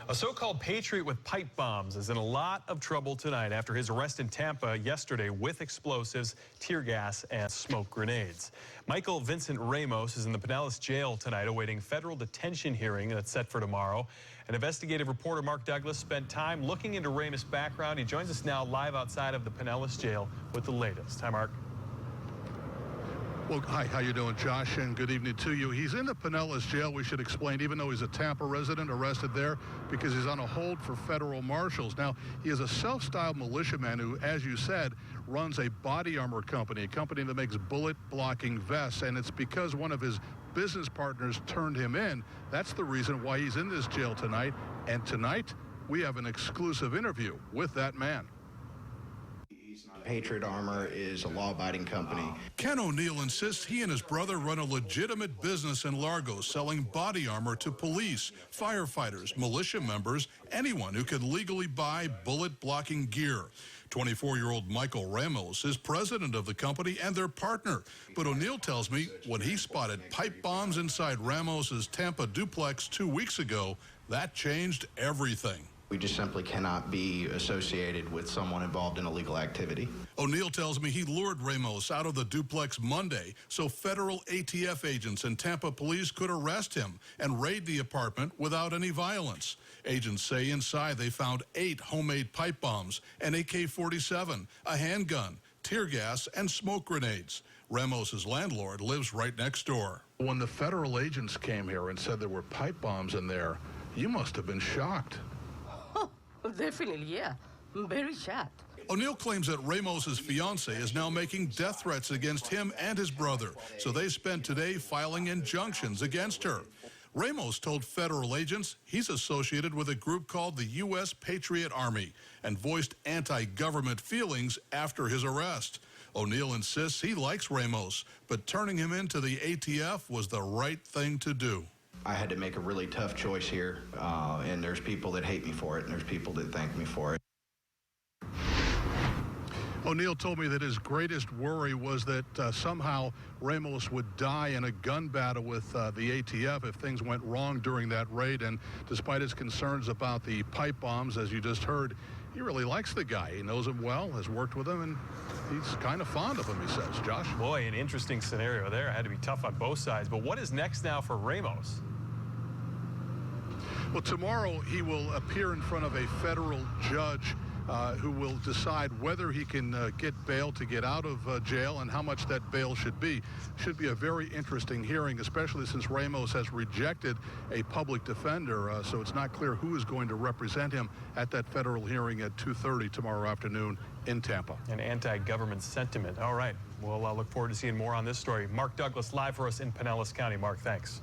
A so-called patriot with pipe bombs is in a lot of trouble tonight after his arrest in Tampa yesterday with explosives, tear gas, and smoke grenades. Michael Vincent Ramos is in the Pinellas jail tonight awaiting federal detention hearing that's set for tomorrow. An investigative reporter, Mark Douglas, spent time looking into Ramos' background. He joins us now live outside of the Pinellas jail with the latest. Hi, Mark. Well, hi, how you doing, Josh, and good evening to you. He's in the Pinellas jail, we should explain, even though he's a Tampa resident arrested there because he's on a hold for federal marshals. Now, he is a self-styled militiaman who, as you said, runs a body armor company, a company that makes bullet-blocking vests, and it's because one of his business partners turned him in. That's the reason why he's in this jail tonight, and tonight we have an exclusive interview with that man. Patriot Armor is a law-abiding company. Ken O'Neill insists he and his brother run a legitimate business in Largo selling body armor to police, firefighters, militia members, anyone who can legally buy bullet-blocking gear. 24-year-old Michael Ramos is president of the company and their partner. But O'Neill tells me when he spotted pipe bombs inside Ramos's Tampa duplex 2 weeks ago, that changed everything. We just simply cannot be associated with someone involved in illegal activity. O'Neill tells me he lured Ramos out of the duplex Monday so federal ATF agents and Tampa police could arrest him and raid the apartment without any violence. Agents say inside they found 8 homemade pipe bombs, an AK-47, a handgun, tear gas, and smoke grenades. Ramos's landlord lives right next door. When the federal agents came here and said there were pipe bombs in there, you must have been shocked. Definitely, yeah. I'm very shocked. O'Neill claims that Ramos's fiancée is now making death threats against him and his brother, so they spent today filing injunctions against her. Ramos told federal agents he's associated with a group called the U.S. Patriot Army and voiced anti-government feelings after his arrest. O'Neill insists he likes Ramos, but turning him into the ATF was the right thing to do. I had to make a really tough choice here, and there's people that hate me for it, and there's people that thank me for it. O'Neill told me that his greatest worry was that somehow Ramos would die in a gun battle with the ATF if things went wrong during that raid. And despite his concerns about the pipe bombs, as you just heard, he really likes the guy. He knows him well, has worked with him, and he's kind of fond of him, he says. Josh? Boy, an interesting scenario there. Had to be tough on both sides. But what is next now for Ramos? Well, tomorrow he will appear in front of a federal judge who will decide whether he can get bail to get out of jail and how much that bail should be. Should be a very interesting hearing, especially since Ramos has rejected a public defender, so it's not clear who is going to represent him at that federal hearing at 2:30 tomorrow afternoon in Tampa. An anti-government sentiment. All right. We'll look forward to seeing more on this story. Mark Douglas live for us in Pinellas County. Mark, thanks.